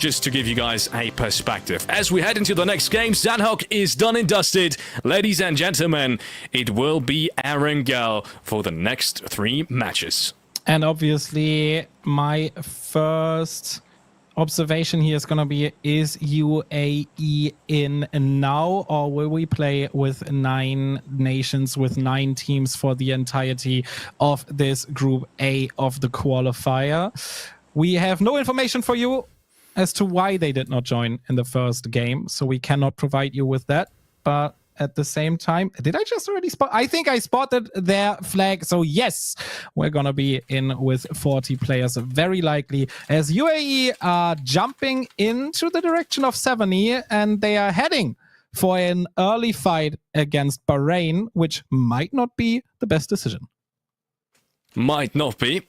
just to give you guys a perspective. As we head into the next game, Sandhawk is done and dusted. Ladies and gentlemen, it will be ERANGEL for the next 3 matches. And obviously, my first observation here is going to be, is UAE in now, or will we play with 9 nations, with 9 teams for the entirety of this Group A of the qualifier? We have no information for you as to why they did not join in the first game, so we cannot provide you with that. But at the same time, did I just already spot? I think I spotted their flag. So yes, we're going to be in with 40 players, very likely, as UAE are jumping into the direction of 70, and they are heading for an early fight against Bahrain, which might not be the best decision. Might not be.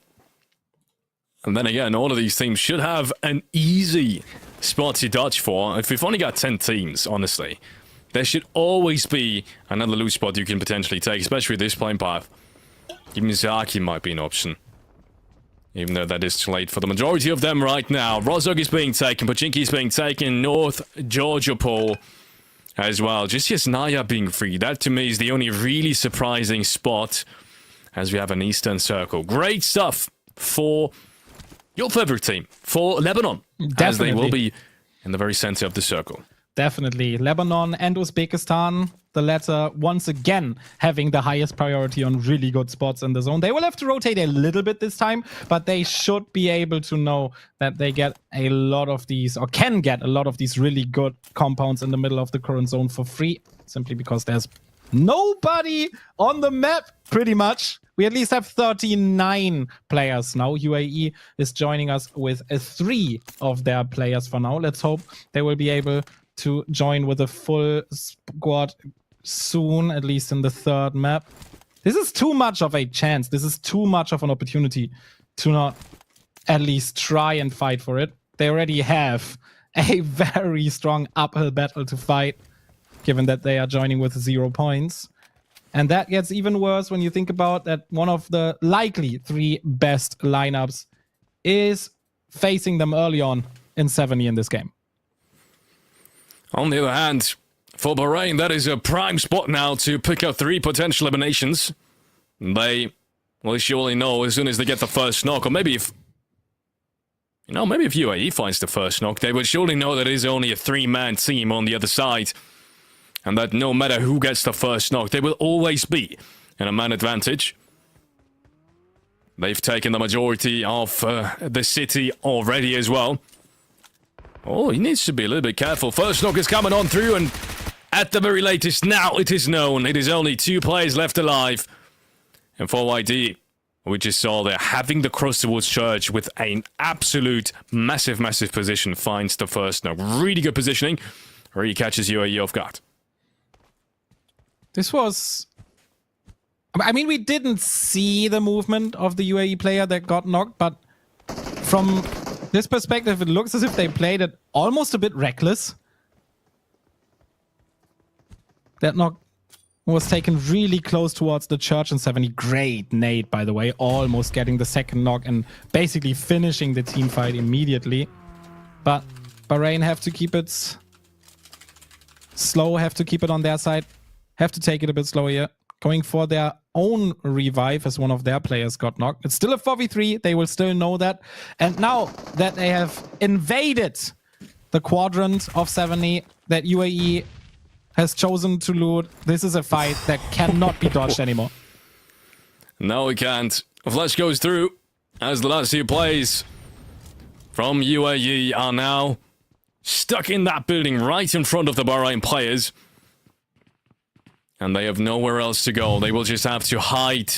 And then again, all of these teams should have an easy spot to dodge for. If we've only got 10 teams, honestly, there should always be another loose spot you can potentially take, especially this playing path. Even Zaki might be an option, even though that is too late for the majority of them right now. Rozhok is being taken, Pochinki is being taken, North Georgia Pole as well. Just Yasnaya being free. That to me is the only really surprising spot, as we have an Eastern Circle. Great stuff for your favorite team, for Lebanon, Definitely. as they will be in the very center of the circle. Definitely. Lebanon and Uzbekistan, the latter once again having the highest priority on really good spots in the zone. They will have to rotate a little bit this time, but they should be able to know that they get a lot of these, or can get a lot of these really good compounds in the middle of the current zone for free, simply because there's nobody on the map, pretty much. We at least have 39 players now. UAE is joining us with 3 of their players for now. Let's hope they will be able to join with a full squad soon, at least in the 3rd map. This is too much of a chance. This is too much of an opportunity to not at least try and fight for it. They already have a very strong uphill battle to fight, given that they are joining with 0 points. And that gets even worse when you think about that one of the likely 3 best lineups is facing them early on in 70 in this game. On the other hand, for Bahrain, that is a prime spot now to pick up 3 potential eliminations. They will surely know as soon as they get the first knock, or maybe if UAE finds the first knock, they will surely know that it is only a 3-man team on the other side, and that no matter who gets the first knock, they will always be in a man advantage. They've taken the majority of the city already as well. Oh, he needs to be a little bit careful. First knock is coming on through, and at the very latest, now it is known. It is only 2 players left alive. And for YD, we just saw they're having the cross towards church with an absolute massive position. Finds the first knock. Really good positioning. Really catches UAE off guard. This was... I mean, we didn't see the movement of the UAE player that got knocked, but from this perspective, it looks as if they played it almost a bit reckless. That knock was taken really close towards the church in 70. Great nade, by the way. Almost getting the 2nd knock and basically finishing the team fight immediately. But Bahrain have to keep it slow, have to keep it on their side. Have to take it a bit slower here. Going for their own revive as one of their players got knocked. It's still a 4v3. They will still know that. And now that they have invaded the quadrant of 70 that UAE has chosen to loot, this is a fight that cannot be dodged anymore. No, we can't. Flash goes through as the last 2 plays from UAE are now stuck in that building right in front of the Bahrain players. And they have nowhere else to go. They will just have to hide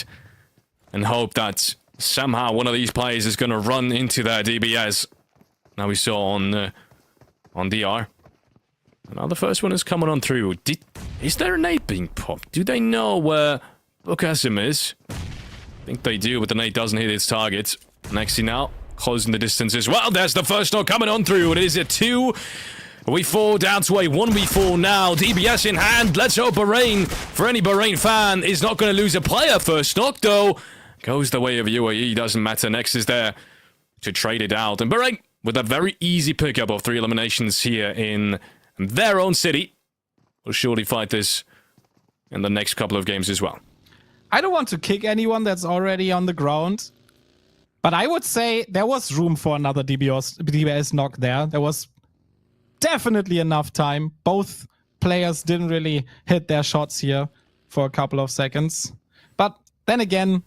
and hope that somehow one of these players is going to run into their DBS. Now we saw on DR. And now the first one is coming on through. Is there a nade being popped? Do they know where Bukasim is? I think they do, but the nade doesn't hit its target. Nexi now closing the distance as well. There's the first knock coming on through. It is a 2. We fall down to a 1v4 now. DBS in hand. Let's hope Bahrain, for any Bahrain fan, is not going to lose a player. First knock, though, goes the way of UAE. Doesn't matter. Next is there to trade it out. And Bahrain with a very easy pickup of 3 eliminations here in their own city, will surely fight this in the next couple of games as well. I don't want to kick anyone that's already on the ground, but I would say there was room for another DBS knock there. There was definitely enough time. Both players didn't really hit their shots here for a couple of seconds. But then again,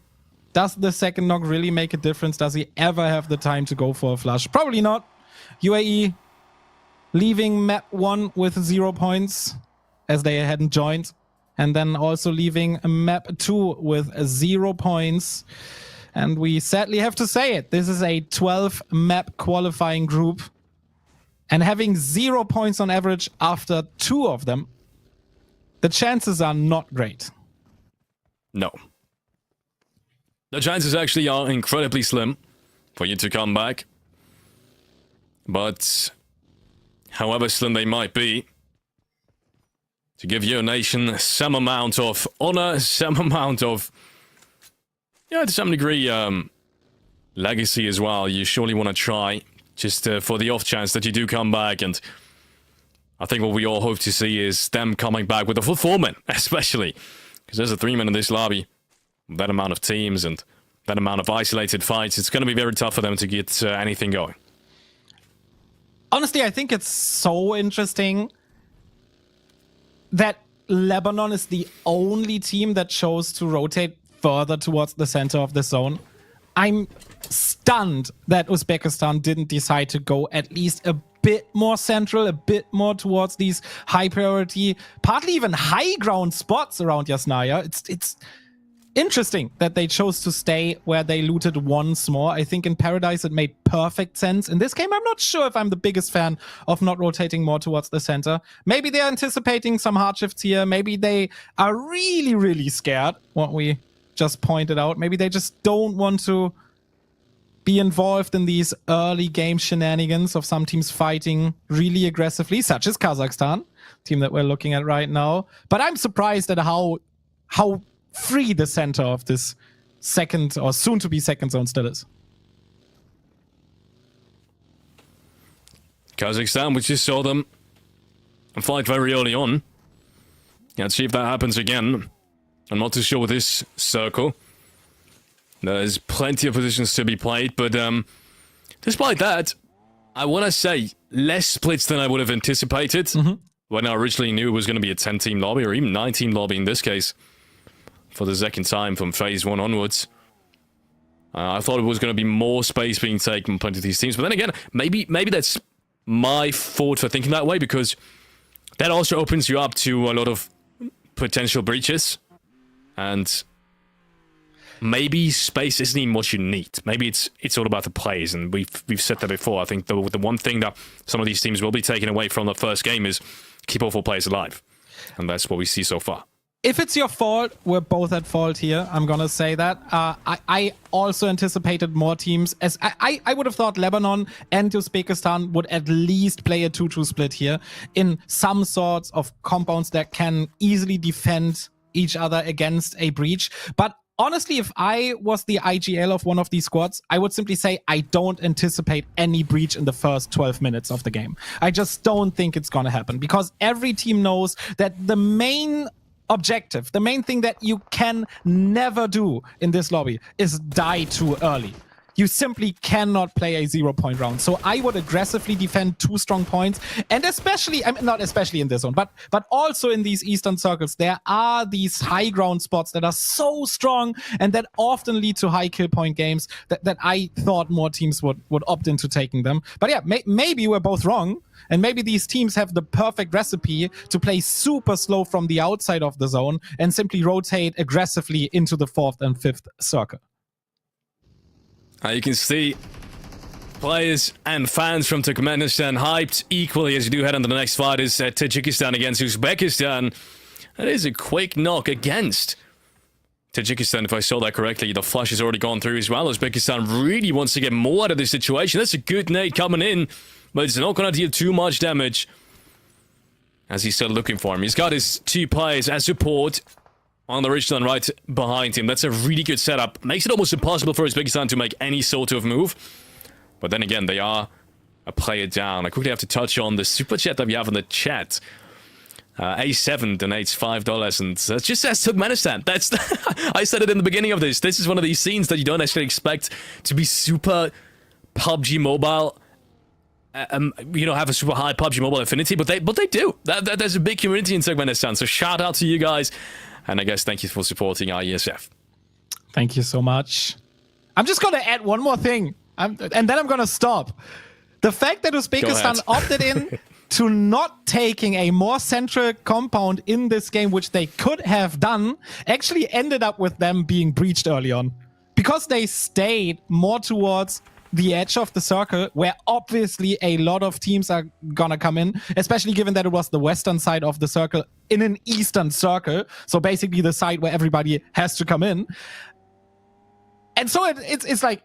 does the second knock really make a difference? Does he ever have the time to go for a flush? Probably not. UAE leaving map 1 with 0 points as they hadn't joined. And then also leaving map 2 with 0 points. And we sadly have to say it. This is a 12 map qualifying group. And having 0 points on average after 2 of them, the chances are not great. No. The chances actually are incredibly slim for you to come back. But however slim they might be, to give your nation some amount of honor, some amount of, yeah, to some degree, legacy as well, you surely want to try, just for the off chance that you do come back. And I think what we all hope to see is them coming back with a full 4-man, especially, because there's a 3-man in this lobby. That amount of teams and that amount of isolated fights, it's going to be very tough for them to get anything going. Honestly, I think it's so interesting that Lebanon is the only team that chose to rotate further towards the center of the zone. I'm stunned that Uzbekistan didn't decide to go at least a bit more central, a bit more towards these high priority, partly even high ground spots around Yasnaya. It's interesting that they chose to stay where they looted once more. I think in Paradise it made perfect sense. In this game, I'm not sure if I'm the biggest fan of not rotating more towards the center. Maybe they're anticipating some hard shifts here. Maybe they are really, really scared, what we just pointed out. Maybe they just don't want to be involved in these early game shenanigans of some teams fighting really aggressively, such as Kazakhstan, team that we're looking at right now. But I'm surprised at how free the center of this second or soon to be second zone still is. Kazakhstan, we just saw them fight very early on. Let's see if that happens again. I'm not too sure with this circle. There's plenty of positions to be played, but despite that, I want to say less splits than I would have anticipated when I originally knew it was going to be a 10-team lobby, or even 9-team lobby in this case, for the second time from Phase 1 onwards. I thought it was going to be more space being taken from plenty of these teams, but then again, maybe that's my fault for thinking that way, because that also opens you up to a lot of potential breaches, and maybe space isn't even what you need. Maybe it's all about the plays, and we've said that before. I think the one thing that some of these teams will be taking away from the first game is keep all 4 players alive, and that's what we see so far. If it's your fault, we're both at fault here. I'm gonna say that. I also anticipated more teams. As I would have thought Lebanon and Uzbekistan would at least play a 2-2 split here in some sorts of compounds that can easily defend each other against a breach. But honestly, if I was the IGL of one of these squads, I would simply say I don't anticipate any breach in the first 12 minutes of the game. I just don't think it's gonna happen, because every team knows that the main objective, the main thing that you can never do in this lobby is die too early. You simply cannot play a 0-point round. So I would aggressively defend 2 strong points, and especially, I mean, not especially in this zone, but also in these eastern circles, there are these high ground spots that are so strong and that often lead to high kill point games that I thought more teams would opt into taking them. But yeah, maybe we're both wrong, and maybe these teams have the perfect recipe to play super slow from the outside of the zone and simply rotate aggressively into the 4th and 5th circle. You can see players and fans from Turkmenistan hyped equally as you do head on to the next fight is Tajikistan against Uzbekistan. That is a quick knock against Tajikistan, if I saw that correctly. The flush has already gone through as well. Uzbekistan really wants to get more out of this situation. That's a good nade coming in, but it's not going to deal too much damage as he's still looking for him. He's got his 2 players as support on the ridgeline right behind him. That's a really good setup. Makes it almost impossible for Uzbekistan to make any sort of move. But then again, they are a player down. I quickly have to touch on the super chat that we have in the chat. A7 donates $5 and just says Turkmenistan. That's I said it in the beginning of this. This is one of these scenes that you don't actually expect to be super PUBG Mobile. Have a super high PUBG Mobile affinity, but they do. There's a big community in Turkmenistan. So shout out to you guys, and I guess thank you for supporting IESF. Thank you so much. I'm just gonna add one more thing, and then I'm gonna stop. The fact that Uzbekistan opted in to not taking a more central compound in this game, which they could have done, actually ended up with them being breached early on. Because they stayed more towards the edge of the circle, where obviously a lot of teams are gonna come in, especially given that it was the western side of the circle in an eastern circle. So basically the side where everybody has to come in. And so it's like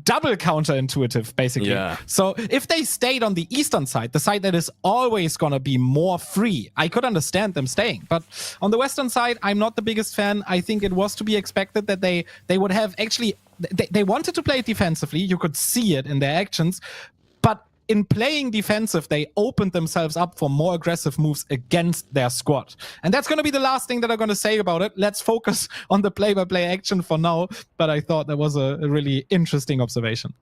double counterintuitive, basically. Yeah. So if they stayed on the eastern side, the side that is always gonna be more free, I could understand them staying. But on the western side, I'm not the biggest fan. I think it was to be expected that they would have actually they wanted to play it defensively. You could see it in their actions, but in playing defensive, they opened themselves up for more aggressive moves against their squad. And that's going to be the last thing that I'm going to say about it. Let's focus on the play-by-play action for now. But I thought that was a really interesting observation.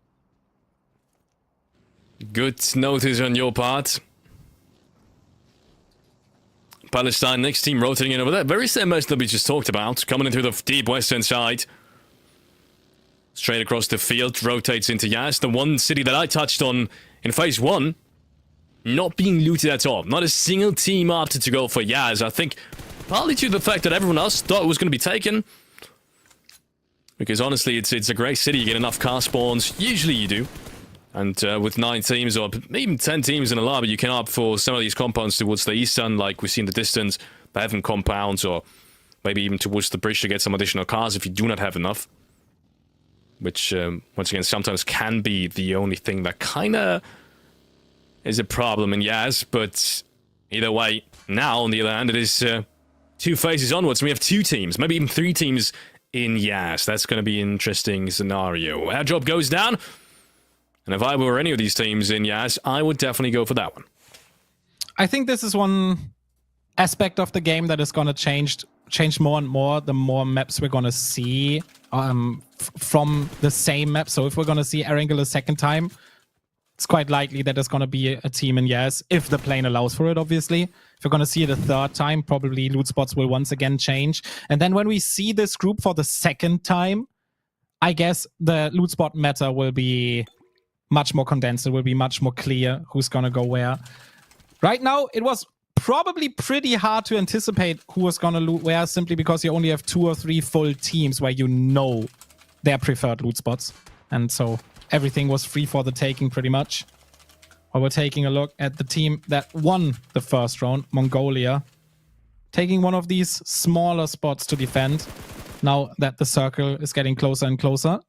Good notice on your part. Palestine, next team rotating in over there. Very same match that we just talked about. Coming in through the deep western side. Straight across the field, rotates into Yas. The one city that I touched on in phase 1, not being looted at all. Not a single team opted to go for Yaz. I think partly due to the fact that everyone else thought it was going to be taken. Because honestly, it's a great city. You get enough car spawns. Usually you do. And with 9 teams or even 10 teams in a lobby, you can opt for some of these compounds towards the eastern, like we see in the distance, the heaven compounds, or maybe even towards the bridge to get some additional cars if you do not have enough. Which, once again, sometimes can be the only thing that kind of is a problem in Yaz. But either way, now, on the other hand, it is 2 phases onwards. We have 2 teams, maybe even 3 teams in Yaz. That's going to be an interesting scenario. Our job goes down. And if I were any of these teams in Yaz, I would definitely go for that one. I think this is one aspect of the game that is going to change more and more the more maps we're going to see from the same map. So if we're going to see ERANGEL a second time, it's quite likely that there's going to be a team in Yaz, if the plane allows for it, obviously. If we're going to see it a third time, probably loot spots will once again change. And then when we see this group for the second time, I guess the loot spot meta will be much more condensed. It will be much more clear who's going to go where. Right now, it was probably pretty hard to anticipate who was going to loot where, simply because you only have 2 or 3 full teams where you know their preferred loot spots. And so everything was free for the taking pretty much. While we're taking a look at the team that won the first round, Mongolia, taking one of these smaller spots to defend now that the circle is getting closer and closer.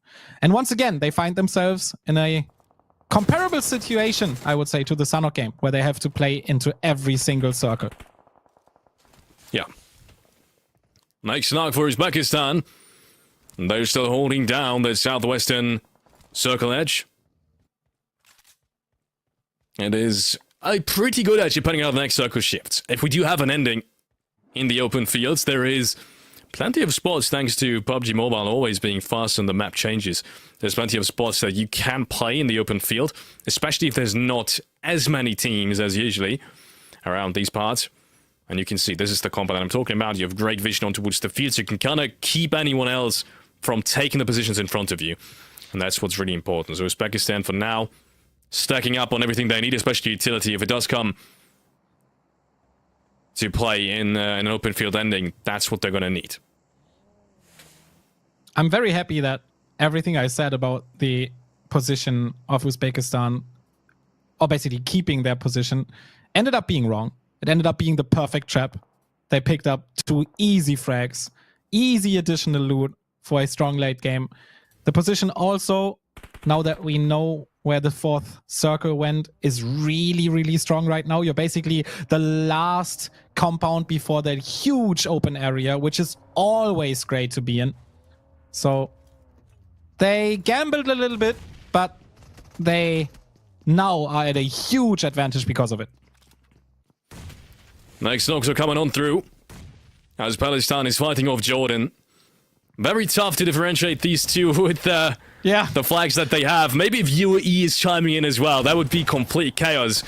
And once again, they find themselves in a comparable situation, I would say, to the Sanok game, where they have to play into every single circle. Yeah. Nice knock for Uzbekistan. They're still holding down the southwestern circle edge. It is a pretty good edge depending on how the next circle shifts. If we do have an ending in the open fields, there is plenty of spots, thanks to PUBG Mobile always being fast and the map changes. There's plenty of spots that you can play in the open field, especially if there's not as many teams as usually around these parts. And you can see, this is the combat that I'm talking about. You have great vision on towards the field, so you can kind of keep anyone else from taking the positions in front of you. And that's what's really important. So Uzbekistan, for now, stacking up on everything they need, especially utility. If it does come to play in an open field ending, that's what they're going to need. I'm very happy that everything I said about the position of Uzbekistan, or basically keeping their position, ended up being wrong. It ended up being the perfect trap. They picked up 2 easy frags, easy additional loot for a strong late game. The position also, now that we know where the 4th circle went, is really, really strong right now. You're basically the last compound before that huge open area, which is always great to be in. So they gambled a little bit, but they now are at a huge advantage because of it. Next knocks are coming on through as Palestine is fighting off Jordan. Very tough to differentiate these two with the flags that they have. Maybe if UAE is chiming in as well, that would be complete chaos.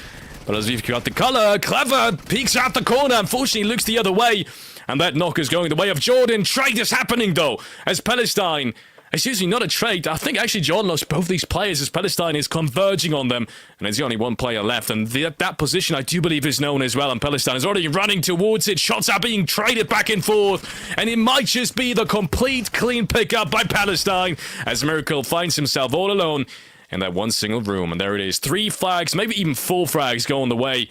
But as we've got the color, Clever peeks out the corner, unfortunately looks the other way. And that knock is going the way of Jordan. Trade is happening though, as Palestine... Excuse me, not a trade. I think actually Jordan lost both these players as Palestine is converging on them. And there's only one player left. And that position, I do believe, is known as well. And Palestine is already running towards it. Shots are being traded back and forth. And it might just be the complete clean pickup by Palestine as Miracle finds himself all alone in that one single room. And there it is. 3 frags, maybe even 4 frags going the way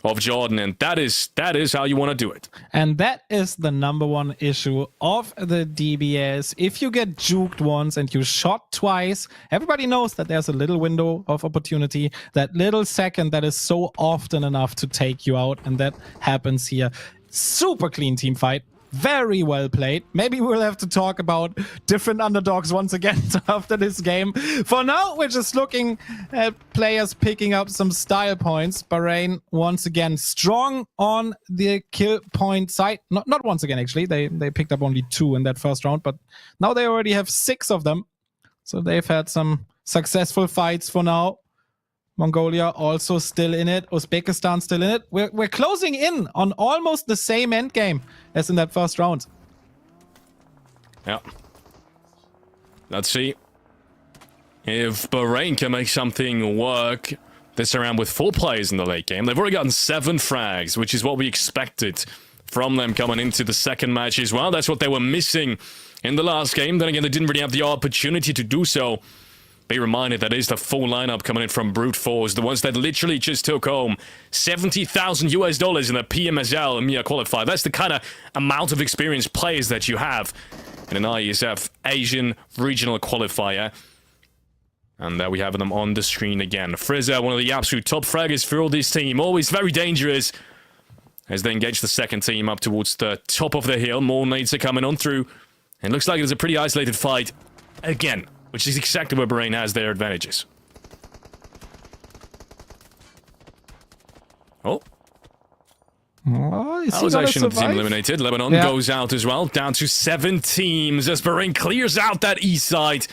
of Jordan, and that is how you want to do it. And that is the number one issue of the DBS. If you get juked once and you shot twice, everybody knows that there's a little window of opportunity, that little second that is so often enough to take you out, and that happens here. Super clean team fight. Very well played. Maybe we'll have to talk about different underdogs once again after this game. For now, we're just looking at players picking up some style points. Bahrain, once again, strong on the kill point side. Not once again, actually. They picked up only 2 in that first round, but now they already have 6 of them. So they've had some successful fights for now. Mongolia also still in it. Uzbekistan still in it. We're closing in on almost the same endgame as in that first round. Yeah. Let's see if Bahrain can make something work this round with 4 players in the late game. They've already gotten 7 frags, which is what we expected from them coming into the second match as well. That's what they were missing in the last game. Then again, they didn't really have the opportunity to do so. Be reminded that is the full lineup coming in from Brute Force, the ones that literally just took home $70,000 in the PMSL EMEA qualifier. That's the kind of amount of experienced players that you have in an IESF Asian regional qualifier. And there we have them on the screen again. Frizzer, one of the absolute top fraggers for all this team, always very dangerous as they engage the second team up towards the top of the hill. More nades are coming on through. It looks like it's a pretty isolated fight again, which is exactly where Bahrain has their advantages. Oh. Alization of the team eliminated. Lebanon goes out as well. Down to 7 teams as Bahrain clears out that east side.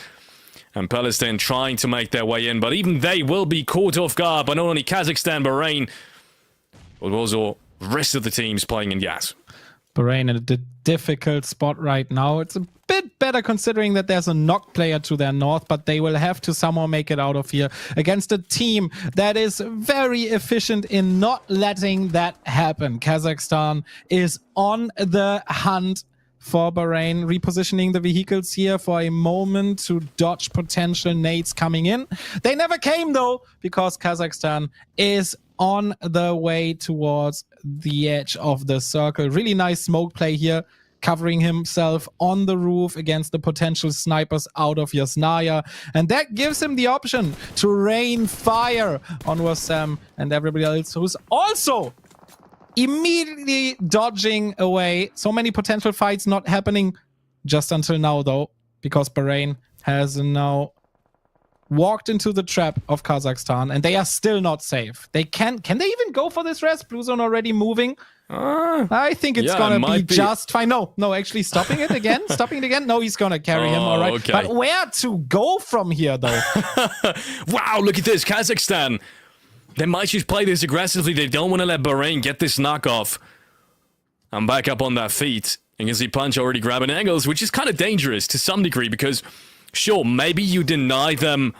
And Palestine trying to make their way in. But even they will be caught off guard by not only Kazakhstan, Bahrain, but also the rest of the teams playing in Yas. Bahrain in a difficult spot right now. It's a bit better considering that there's a knock player to their north, but they will have to somehow make it out of here against a team that is very efficient in not letting that happen. Kazakhstan is on the hunt for Bahrain, repositioning the vehicles here for a moment to dodge potential nades coming in. They never came though, because Kazakhstan is on the way towards the edge of the circle. Really nice smoke play here, covering himself on the roof against the potential snipers out of Yasnaya. And that gives him the option to rain fire on Wassam and everybody else who's also immediately dodging away. So many potential fights not happening just until now though, because Bahrain has now walked into the trap of Kazakhstan and they are still not safe. They can they even go for this rest? Blue zone already moving. I think it's gonna be just fine. No, actually stopping it again. Stopping it again. No, he's gonna carry him. All right. Okay. But where to go from here though? Wow, look at this. Kazakhstan. They might just play this aggressively. They don't want to let Bahrain get this knockoff. I'm back up on that feet. You can see Punch already grabbing angles, which is kind of dangerous to some degree because, sure, maybe you deny them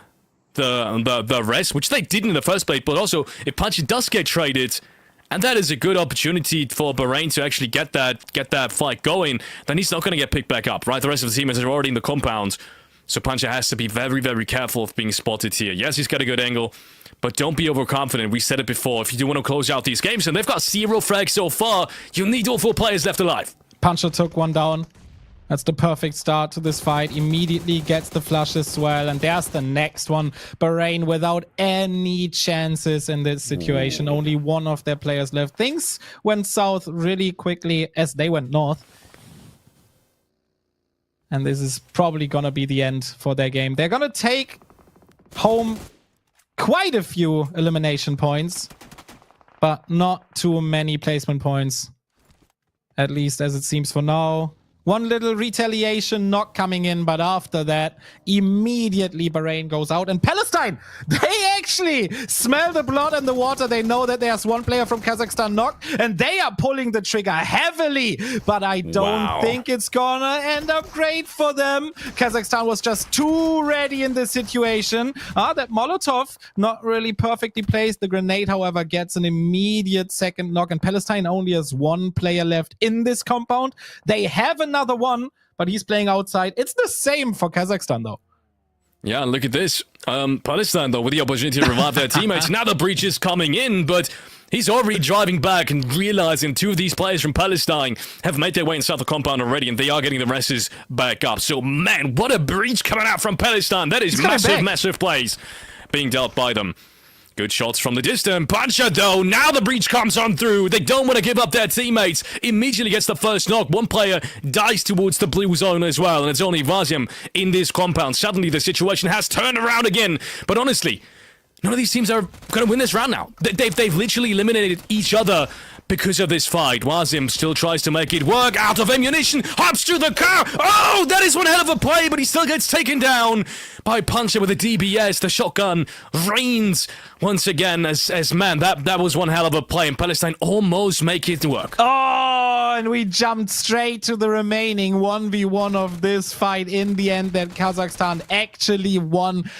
the rest, which they didn't in the first place, but also if Punch does get traded, and that is a good opportunity for Bahrain to actually get that fight going, then he's not going to get picked back up, right? The rest of the team is already in the compound, so Punch has to be very, very careful of being spotted here. Yes, he's got a good angle, but don't be overconfident. We said it before. If you do want to close out these games, and they've got 0 frags so far, you need all 4 players left alive. Puncher took one down. That's the perfect start to this fight. Immediately gets the flush as well. And there's the next one. Bahrain without any chances in this situation. Only one of their players left. Things went south really quickly as they went north. And this is probably going to be the end for their game. They're going to take home quite a few elimination points, but not too many placement points, at least as it seems for now. One little retaliation knock coming in, but after that, immediately Bahrain goes out. And Palestine, they actually smell the blood in the water. They know that there's one player from Kazakhstan knocked, and they are pulling the trigger heavily. But I don't think it's gonna end up great for them. Kazakhstan was just too ready in this situation. That Molotov, not really perfectly placed. The grenade, however, gets an immediate second knock, and Palestine only has one player left in this compound. They have another one, but he's playing outside. It's the same for Kazakhstan, though. Yeah, look at this. Palestine, though, with the opportunity to revive their teammates. Now the breach is coming in, but he's already driving back and realizing two of these players from Palestine have made their way inside the compound already, and they are getting the resters back up. So, man, what a breach coming out from Palestine. That is massive plays being dealt by them. Good shots from the distance. Puncher, though. Now the breach comes on through. They don't want to give up their teammates. Immediately gets the first knock. One player dies towards the blue zone as well. And it's only Vasyam in this compound. Suddenly the situation has turned around again. But honestly, none of these teams are going to win this round now. They've literally eliminated each other because of this fight. Wasim still tries to make it work. Out of ammunition. Hops through the car. Oh, that is one hell of a play, but he still gets taken down by Puncher with a DBS. The shotgun rains once again as man, that was one hell of a play, and Palestine almost make it work. Oh, and we jumped straight to the remaining 1v1 of this fight in the end that Kazakhstan actually won.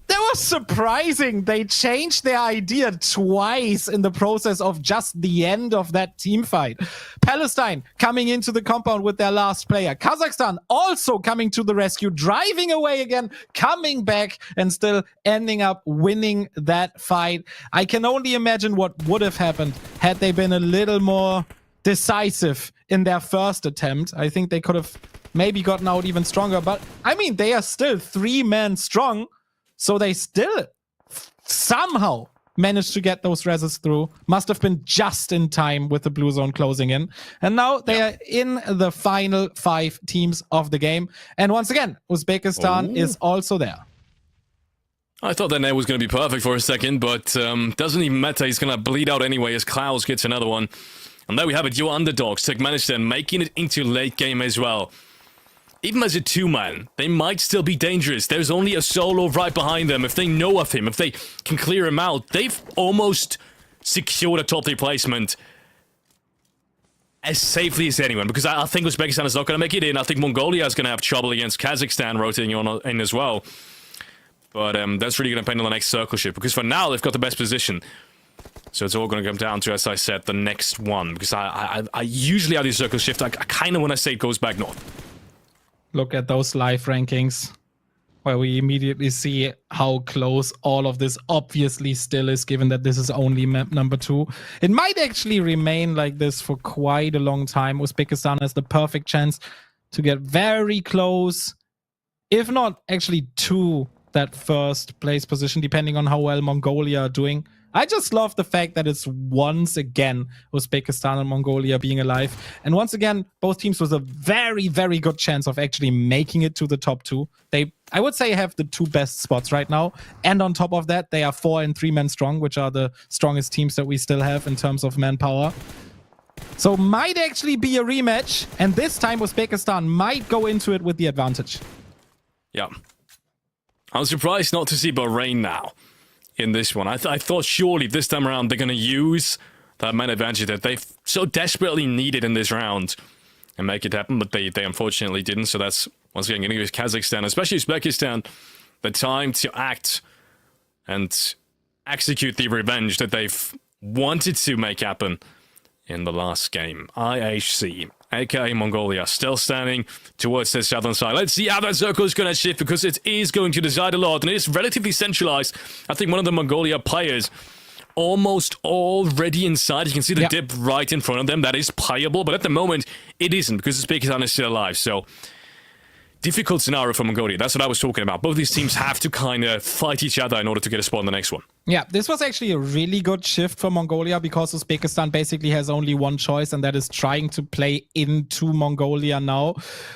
That was surprising. They changed their idea twice in the process of just the end of that team fight. Palestine coming into the compound with their last player. Kazakhstan also coming to the rescue, driving away again, coming back, and still ending up winning that fight. I can only imagine what would have happened had they been a little more decisive in their first attempt. I think they could have maybe gotten out even stronger, but I mean, they are still 3 men strong. So they still somehow managed to get those reses through. Must have been just in time with the blue zone closing in. And now they are in the final 5 teams of the game. And once again, Uzbekistan is also there. I thought that net was going to be perfect for a second, but doesn't even matter. He's going to bleed out anyway as Klaus gets another one. And there we have it. Your underdogs, Turkmenistan, making it into late game as well. Even as a 2-man, they might still be dangerous. There's only a solo right behind them. If they know of him, if they can clear him out, they've almost secured a top 3 placement as safely as anyone. Because I think Uzbekistan is not going to make it in. I think Mongolia is going to have trouble against Kazakhstan rotating on in as well. But that's really going to depend on the next circle shift. Because for now, they've got the best position. So it's all going to come down to, as I said, the next one. Because I usually have the circle shift. I kind of want to say it goes back north. Look at those live rankings where we immediately see how close all of this obviously still is, given that this is only map number 2. It might actually remain like this for quite a long time. Uzbekistan has the perfect chance to get very close, if not actually to that first place position, depending on how well Mongolia are doing. I just love the fact that it's once again Uzbekistan and Mongolia being alive. And once again, both teams with a very, very good chance of actually making it to the top 2. They, I would say, have the 2 best spots right now. And on top of that, they are 4 and 3 men strong, which are the strongest teams that we still have in terms of manpower. So might actually be a rematch. And this time Uzbekistan might go into it with the advantage. Yeah. I'm surprised not to see Bahrain now in this one. I thought surely this time around they're going to use that man advantage that they've so desperately needed in this round and make it happen, but they unfortunately didn't. So that's, once again, going to give Kazakhstan, especially Uzbekistan, the time to act and execute the revenge that they've wanted to make happen in the last game. IHC, aka Mongolia, still standing towards the southern side. Let's see how that circle is going to shift, because it is going to decide a lot, and it is relatively centralized. I think one of the Mongolia players almost already inside. You can see the dip right in front of them. That is playable, but at the moment, it isn't, because Uzbekistan is still alive. So, difficult scenario for Mongolia. That's what I was talking about. Both these teams have to kind of fight each other in order to get a spot in the next one. Yeah, this was actually a really good shift for Mongolia, because Uzbekistan basically has only one choice, and that is trying to play into Mongolia now.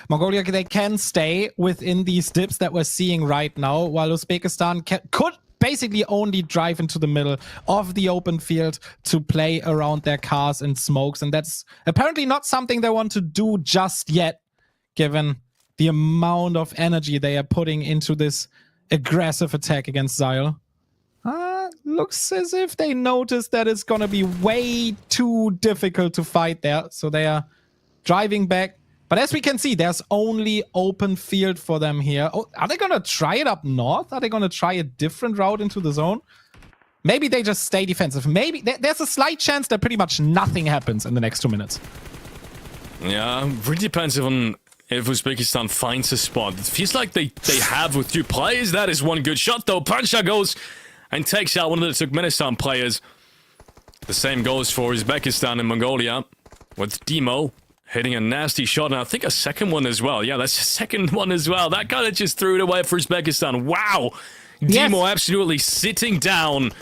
Mongolia, they can stay within these dips that we're seeing right now, while Uzbekistan could basically only drive into the middle of the open field to play around their cars and smokes. And that's apparently not something they want to do just yet, given the amount of energy they are putting into this aggressive attack against Xyle. Looks as if they noticed that it's gonna be way too difficult to fight there. So they are driving back. But as we can see, there's only open field for them here. Oh, are they gonna try it up north? Are they gonna try a different route into the zone? Maybe they just stay defensive. Maybe there's a slight chance that pretty much nothing happens in the next 2 minutes. Yeah, really depends on if Uzbekistan finds a spot. It feels like they have with 2 players. That is one good shot, though. Pancha goes and takes out one of the Turkmenistan players. The same goes for Uzbekistan and Mongolia, with Demo hitting a nasty shot, and I think a second one as well. Yeah, that's a second one as well. That kind of just threw it away for Uzbekistan. Wow! Demo absolutely sitting down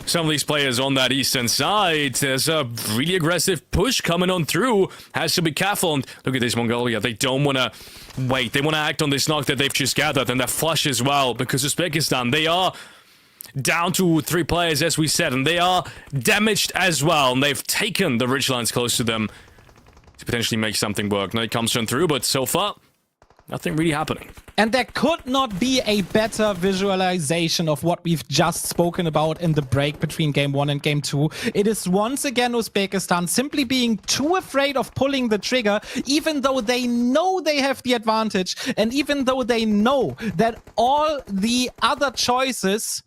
some of these players on that eastern side. There's a really aggressive push coming on through. Has to be careful. And look at this Mongolia. They don't want to wait. They want to act on this knock that they've just gathered, and that flush as well, because Uzbekistan, they are down to 3 players, as we said, and they are damaged as well, and they've taken the ridgelines close to them to potentially make something work. Now it comes on through, but so far, nothing really happening. And there could not be a better visualization of what we've just spoken about in the break between Game 1 and Game 2. It is once again Uzbekistan simply being too afraid of pulling the trigger, even though they know they have the advantage, and even though they know that all the other choices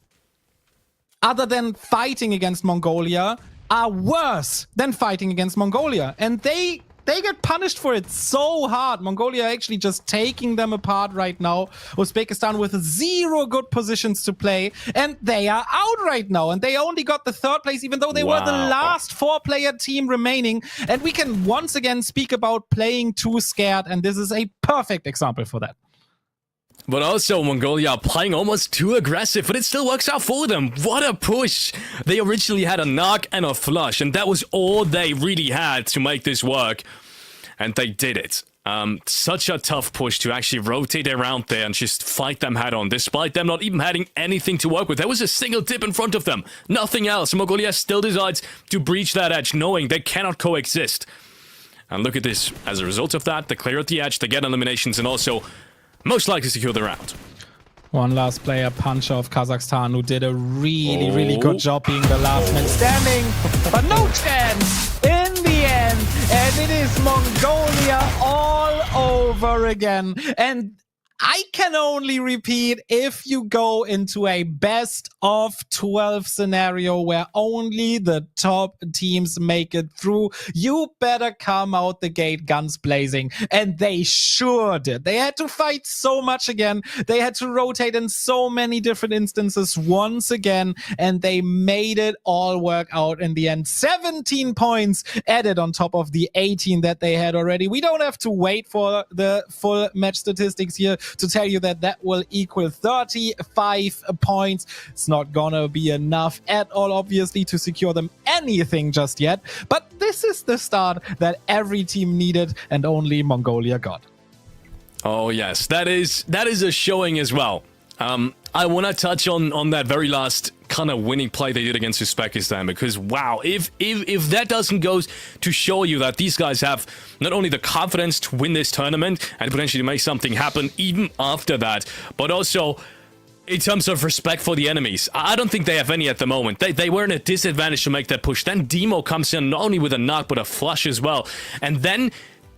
other than fighting against Mongolia are worse than fighting against Mongolia. And they get punished for it so hard. Mongolia actually just taking them apart right now. Uzbekistan with 0 good positions to play. And they are out right now. And they only got the 3rd place, even though they were the last 4-player team remaining. And we can once again speak about playing too scared. And this is a perfect example for that. But also, Mongolia are playing almost too aggressive, but it still works out for them. What a push! They originally had a knock and a flush, and that was all they really had to make this work. And they did it. Such a tough push to actually rotate around there and just fight them head-on, despite them not even having anything to work with. There was a single dip in front of them, nothing else. Mongolia still decides to breach that edge, knowing they cannot coexist. And look at this. As a result of that, they clear at the edge, they get eliminations, and also most likely secure the round. One last player, Pancha of Kazakhstan, who did a really good job being the last man standing. But no chance in the end. And it is Mongolia all over again. And I can only repeat, if you go into a best of 12 scenario where only the top teams make it through, you better come out the gate guns blazing. And they sure did. They had to fight so much again. They had to rotate in so many different instances once again. And they made it all work out in the end. 17 points added on top of the 18 that they had already. We don't have to wait for the full match statistics here to tell you that that will equal 35 points. It's not gonna be enough at all, obviously, to secure them anything just yet. But this is the start that every team needed and only Mongolia got. Oh yes, that is a showing as well. I want to touch on that very last kind of winning play they did against Uzbekistan, because wow, if that doesn't go to show you that these guys have not only the confidence to win this tournament and potentially make something happen even after that, but also in terms of respect for the enemies. I don't think they have any at the moment. They were in a disadvantage to make that push. Then Demo comes in not only with a knock but a flush as well, and then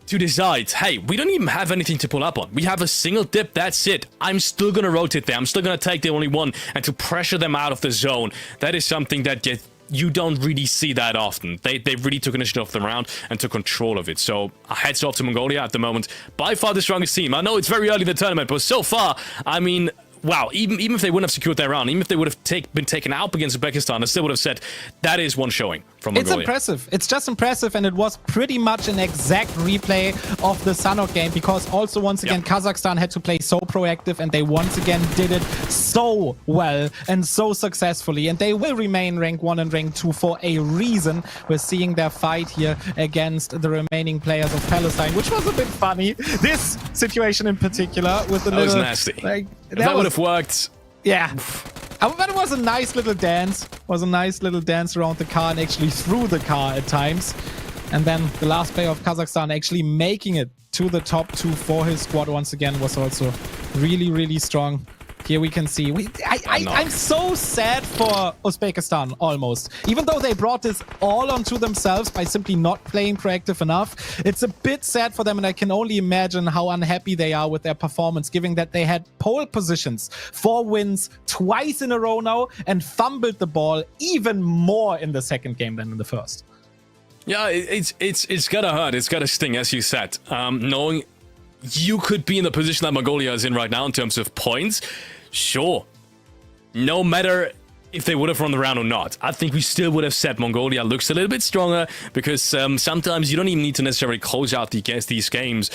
to decide, hey, we don't even have anything to pull up on. We have a single dip, that's it. I'm still going to rotate there. I'm still going to take the only one and to pressure them out of the zone. That is something that you don't really see that often. They really took initiative of the round and took control of it. So heads off to Mongolia at the moment. By far the strongest team. I know it's very early in the tournament, but so far, I mean, wow, even if they wouldn't have secured their round, even if they would have been taken out against Uzbekistan, I still would have said that is one showing from Mongolia. It's impressive. It's just impressive, and it was pretty much an exact replay of the Sanok game, because also once again Kazakhstan had to play so proactive, and they once again did it so well and so successfully, and they will remain rank 1 and rank 2 for a reason. We're seeing their fight here against the remaining players of Palestine, which was a bit funny. This situation in particular with the that little... was nasty. Like, that would have worked. Yeah. But it was a nice little dance. Around the car and actually through the car at times. And then the last player of Kazakhstan actually making it to the top 2 for his squad once again was also really, really strong. Here we can see. I'm so sad for Uzbekistan, almost. Even though they brought this all onto themselves by simply not playing proactive enough, it's a bit sad for them, and I can only imagine how unhappy they are with their performance, given that they had pole positions, 4 wins twice in a row now, and fumbled the ball even more in the second game than in the first. Yeah, it's gotta hurt. It's gotta sting, as you said. Knowing you could be in the position that Mongolia is in right now in terms of points. Sure. No matter if they would have run the round or not, I think we still would have said Mongolia looks a little bit stronger, because sometimes you don't even need to necessarily close out these games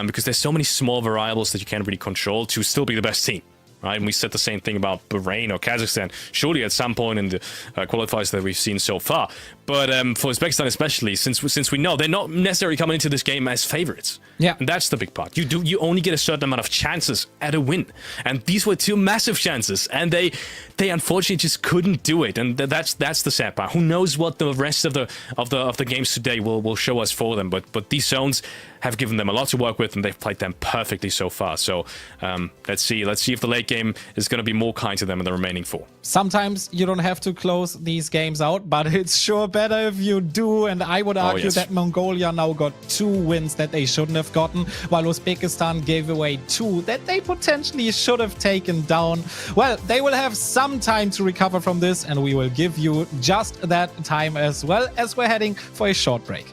because there's so many small variables that you can't really control to still be the best team. Right? And we said the same thing about Bahrain or Kazakhstan, surely at some point in the qualifiers that we've seen so far. But for Uzbekistan especially, since we know they're not necessarily coming into this game as favorites. Yeah. And that's the big part. You only get a certain amount of chances at a win. And these were 2 massive chances, and they unfortunately just couldn't do it. And that's the sad part. Who knows what the rest of the games today will show us for them. But these zones have given them a lot to work with, and they've played them perfectly so far. So let's see if the late game is going to be more kind to them in the remaining 4. Sometimes you don't have to close these games out, but it's sure better if you do. And I would argue that Mongolia now got 2 wins that they shouldn't have gotten, while Uzbekistan gave away 2 that they potentially should have taken down. Well, they will have some time to recover from this, and we will give you just that time as well, as we're heading for a short break.